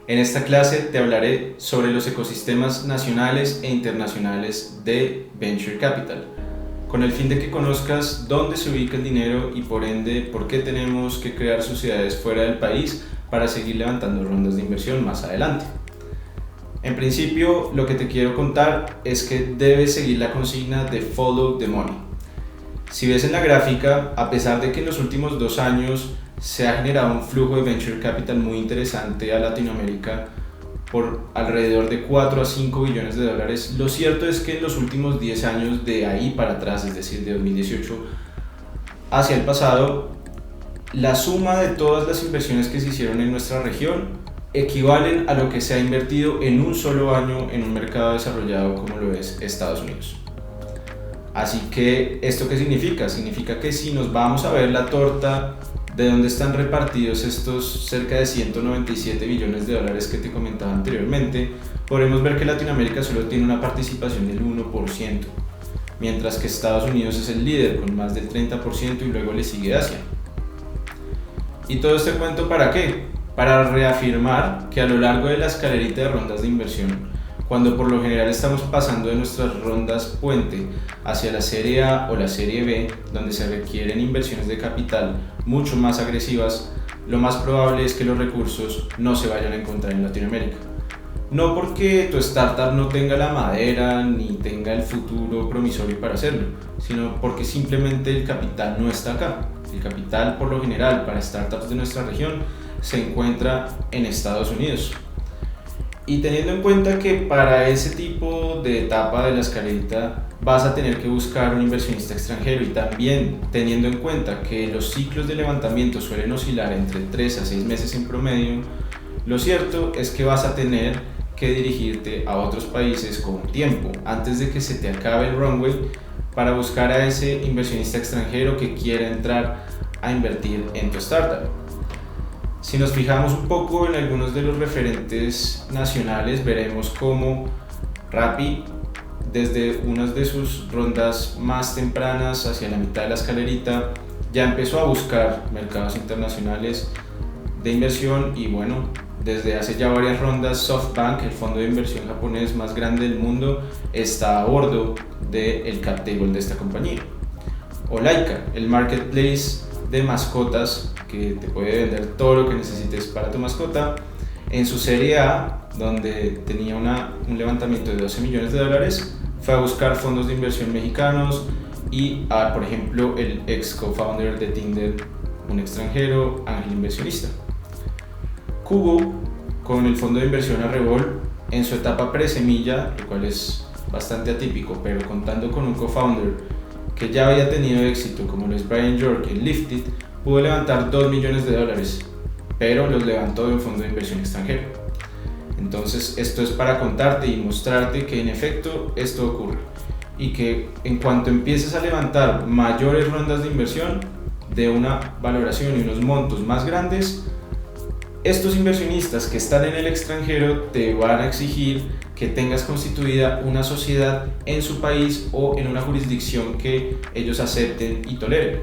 En esta clase te hablaré sobre los ecosistemas nacionales e internacionales de Venture Capital, con el fin de que conozcas dónde se ubica el dinero y por ende por qué tenemos que crear sociedades fuera del país para seguir levantando rondas de inversión más adelante. En principio, lo que te quiero contar es que debes seguir la consigna de Follow the Money. Si ves en la gráfica, a pesar de que en los últimos 2 años se ha generado un flujo de Venture Capital muy interesante a Latinoamérica por alrededor de 4 a 5 billones de dólares, lo cierto es que en los últimos 10 años de ahí para atrás, es decir, de 2018 hacia el pasado, la suma de todas las inversiones que se hicieron en nuestra región equivalen a lo que se ha invertido en un solo año en un mercado desarrollado como lo es Estados Unidos. Así que, ¿esto qué significa? Significa que si nos vamos a ver la torta de dónde están repartidos estos cerca de 197 billones de dólares que te comentaba anteriormente, podremos ver que Latinoamérica solo tiene una participación del 1%, mientras que Estados Unidos es el líder con más del 30% y luego le sigue Asia. ¿Y todo este cuento para qué? Para reafirmar que a lo largo de la escalerita de rondas de inversión, cuando por lo general estamos pasando de nuestras rondas puente hacia la serie A o la serie B, donde se requieren inversiones de capital mucho más agresivas, lo más probable es que los recursos no se vayan a encontrar en Latinoamérica. No porque tu startup no tenga la madera ni tenga el futuro promisorio para hacerlo, sino porque simplemente el capital no está acá. El capital por lo general para startups de nuestra región se encuentra en Estados Unidos. Y teniendo en cuenta que para ese tipo de etapa de la escalerita vas a tener que buscar un inversionista extranjero y también teniendo en cuenta que los ciclos de levantamiento suelen oscilar entre 3 a 6 meses en promedio, lo cierto es que vas a tener que dirigirte a otros países con tiempo antes de que se te acabe el runway para buscar a ese inversionista extranjero que quiera entrar a invertir en tu startup. Si nos fijamos un poco en algunos de los referentes nacionales, veremos cómo Rappi, desde una de sus rondas más tempranas hacia la mitad de la escalerita, ya empezó a buscar mercados internacionales de inversión y bueno, desde hace ya varias rondas SoftBank, el fondo de inversión japonés más grande del mundo, está a bordo del cap table de esta compañía. O Laika, el marketplace de mascotas que te puede vender todo lo que necesites para tu mascota, en su serie A, donde tenía un levantamiento de 12 millones de dólares, fue a buscar fondos de inversión mexicanos y a, por ejemplo, el ex co-founder de Tinder, un extranjero, ángel inversionista. Kubo, con el fondo de inversión Arrebol, en su etapa pre-semilla, lo cual es bastante atípico, pero contando con un co-founder que ya había tenido éxito como lo es Brian York en Lifted, pudo levantar 2 millones de dólares, pero los levantó de un fondo de inversión extranjero. Entonces esto es para contarte y mostrarte que en efecto esto ocurre y que en cuanto empieces a levantar mayores rondas de inversión de una valoración y unos montos más grandes, estos inversionistas que están en el extranjero te van a exigir que tengas constituida una sociedad en su país o en una jurisdicción que ellos acepten y toleren.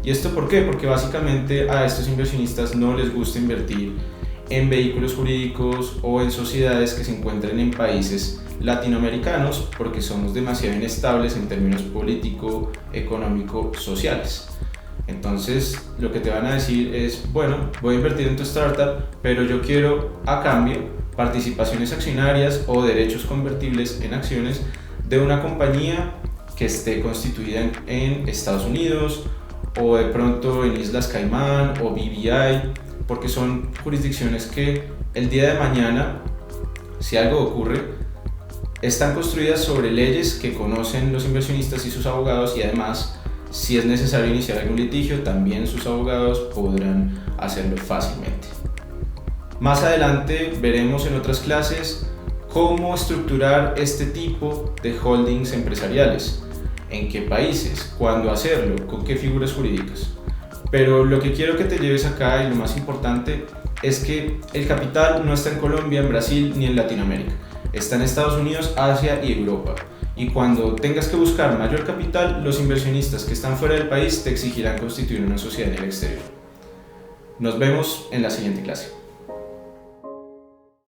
¿Y esto por qué? Porque básicamente a estos inversionistas no les gusta invertir en vehículos jurídicos o en sociedades que se encuentren en países latinoamericanos porque somos demasiado inestables en términos político, económico, sociales. Entonces lo que te van a decir es, bueno, voy a invertir en tu startup, pero yo quiero a cambio participaciones accionarias o derechos convertibles en acciones de una compañía que esté constituida en Estados Unidos o de pronto en Islas Caimán o BVI, porque son jurisdicciones que el día de mañana, si algo ocurre, están construidas sobre leyes que conocen los inversionistas y sus abogados y además, si es necesario iniciar algún litigio, también sus abogados podrán hacerlo fácilmente. Más adelante veremos en otras clases cómo estructurar este tipo de holdings empresariales, en qué países, cuándo hacerlo, con qué figuras jurídicas. Pero lo que quiero que te lleves acá y lo más importante es que el capital no está en Colombia, en Brasil ni en Latinoamérica, está en Estados Unidos, Asia y Europa. Y cuando tengas que buscar mayor capital, los inversionistas que están fuera del país te exigirán constituir una sociedad en el exterior. Nos vemos en la siguiente clase.